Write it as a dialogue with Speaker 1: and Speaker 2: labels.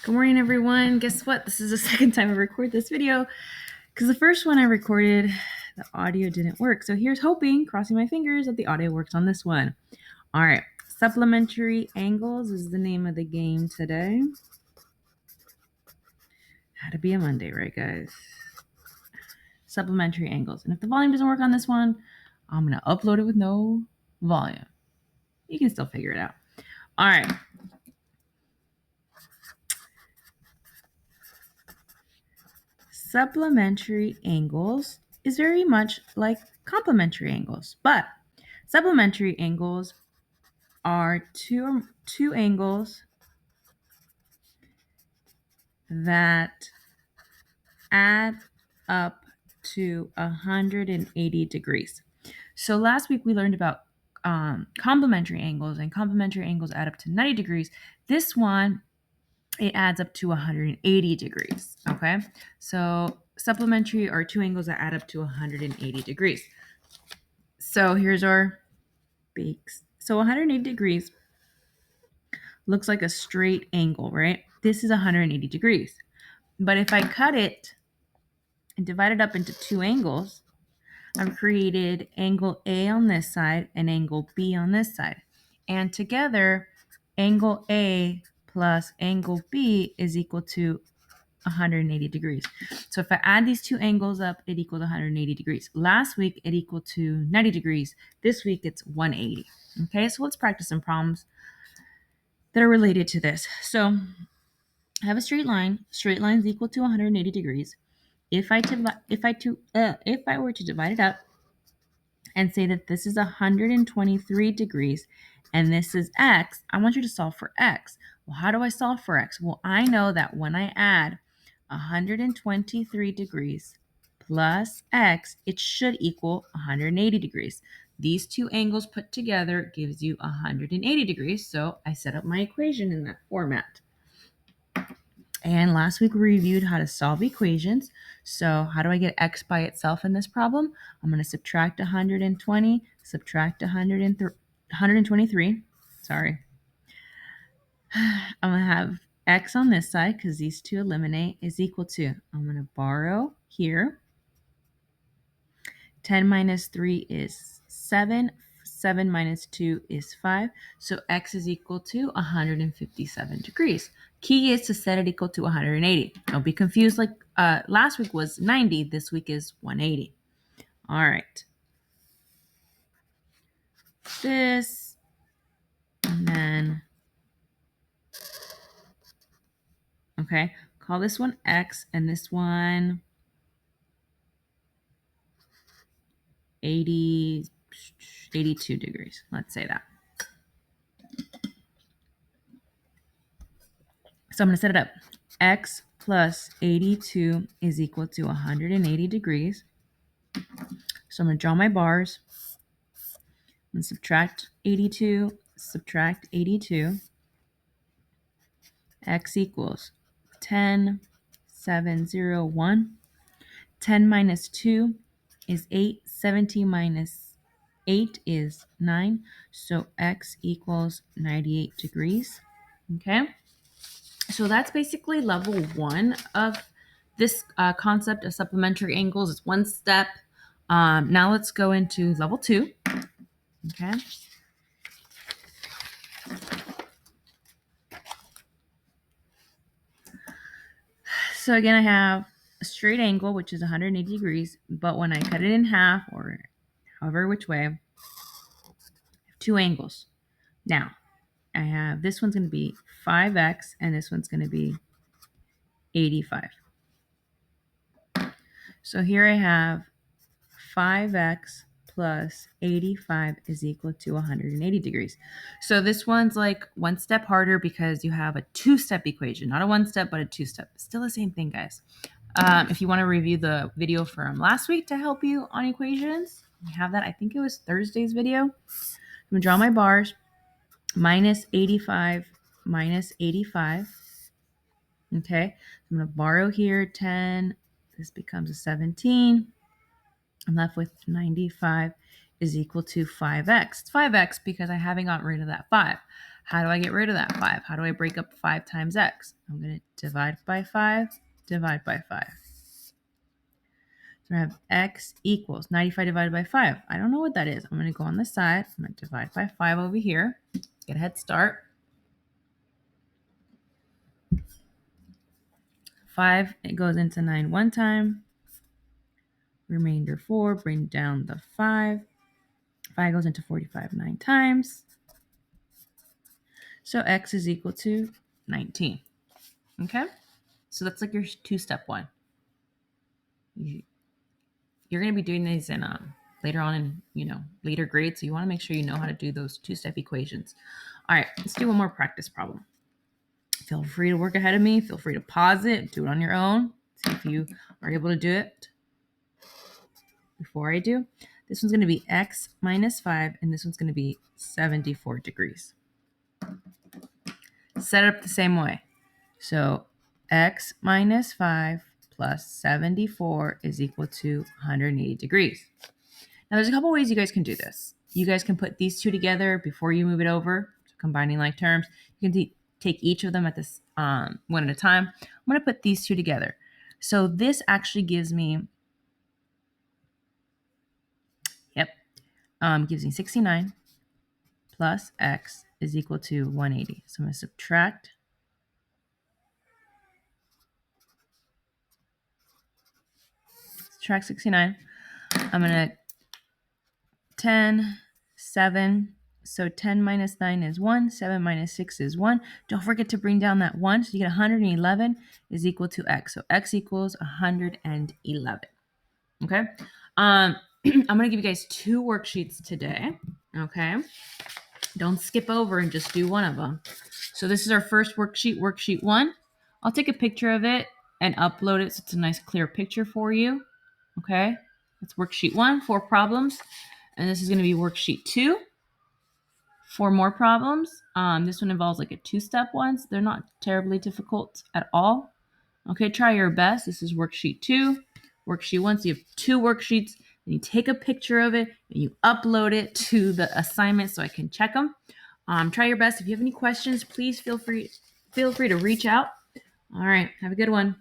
Speaker 1: Good morning, everyone. Guess what? This is the second time I record this video because the first one I recorded, the audio didn't work. So here's hoping, crossing my fingers, that the audio works on this one. All right. Supplementary Angles is the name of the game today. Had to be a Monday, right, guys? Supplementary Angles. And if the volume doesn't work on this one, I'm going to upload it with no volume. You can still figure it out. All right. Supplementary angles is very much like complementary angles, but supplementary angles are two angles that add up to 180 degrees. So last week we learned about complementary angles, and complementary angles add up to 90 degrees. This one, it adds up to 180 degrees. Okay, so supplementary are two angles that add up to 180 degrees. So here's our bakes. So 180 degrees looks like a straight angle, right? This is 180 degrees. But if I cut it and divide it up into two angles, I've created angle A on this side and angle B on this side. And together, angle A plus angle B is equal to 180 degrees. So if I add these two angles up, it equals 180 degrees. Last week, it equaled to 90 degrees. This week, it's 180. Okay, so let's practice some problems that are related to this. So I have a straight line. Straight line is equal to 180 degrees. If I were to divide it up and say that this is 123 degrees and this is x, I want you to solve for x. Well, how do I solve for x? Well, I know that when I add 123 degrees plus x, it should equal 180 degrees. These two angles put together gives you 180 degrees, so I set up my equation in that format. And last week we reviewed how to solve equations. So how do I get x by itself in this problem? I'm going to subtract 120, subtract 123. Sorry. I'm going to have x on this side because these two eliminate is equal to, I'm going to borrow here. 10 minus 3 is 7. 7 minus 2 is 5. So x is equal to 157 degrees. Key is to set it equal to 180. Don't be confused like last week was 90. This week is 180. All right. This, and then, okay, call this one x and this one 82 degrees. Let's say that. So I'm going to set it up. X plus 82 is equal to 180 degrees. So I'm going to draw my bars and subtract 82, subtract 82. X equals 10, 7, 0, 1. 10 minus 2 is 8. 17 minus 8 is 9. So X equals 98 degrees. Okay. So that's basically level 1 of this concept of supplementary angles. It's one step. Now let's go into level 2. Okay. So again, I have a straight angle, which is 180 degrees, but when I cut it in half, or however which way, I have two angles. Now, I have this one's going to be 5x, and this one's going to be 85. So here I have 5x plus 85 is equal to 180 degrees. So this one's like one step harder because you have a two-step equation, not a one-step, but a two-step. Still the same thing, guys. If you want to review the video from last week to help you on equations, you have that. I think it was Thursday's video. I'm going to draw my bars. Minus 85 minus 85. Okay. I'm going to borrow here 10. This becomes a 17. I'm left with 95 is equal to 5x. It's 5x because I haven't gotten rid of that 5. How do I get rid of that 5? How do I break up 5 times x? I'm going to divide by 5, divide by 5. So I have x equals 95 divided by 5. I don't know what that is. I'm going to go on the side. I'm going to divide by 5 over here. Get a head start. 5, it goes into 9 one time. Remainder 4, bring down the 5. 5 goes into 45 9 times. So x is equal to 19. Okay? So that's like your 2-step one. You're going to be doing these in later on in, later grades. So you want to make sure you know how to do those 2-step equations. All right, let's do one more practice problem. Feel free to work ahead of me. Feel free to pause it. Do it on your own. See if you are able to do it before I do. This one's going to be x minus 5, and this one's going to be 74 degrees. Set it up the same way. So x minus 5 plus 74 is equal to 180 degrees. Now, there's a couple ways you guys can do this. You guys can put these two together before you move it over, so combining like terms. You can take each of them at this one at a time. I'm going to put these two together. So this actually gives me, gives me 69 plus x is equal to 180. So I'm going to subtract 69. I'm going to 10, 7. So 10 minus 9 is 1. 7 minus 6 is 1. Don't forget to bring down that 1. So you get 111 is equal to x. So x equals 111. Okay. I'm going to give you guys 2 worksheets today. Okay. Don't skip over and just do one of them. So this is our first worksheet, worksheet 1. I'll take a picture of it and upload it so it's a nice clear picture for you. Okay. That's worksheet 1, 4 problems. And this is going to be worksheet 2, 4 more problems. This one involves like a 2-step one, so they're not terribly difficult at all. Okay, try your best. This is worksheet 2, worksheet 1. So you have 2 worksheets, and you take a picture of it, and you upload it to the assignment so I can check them. Try your best. If you have any questions, please feel free to reach out. All right, have a good one.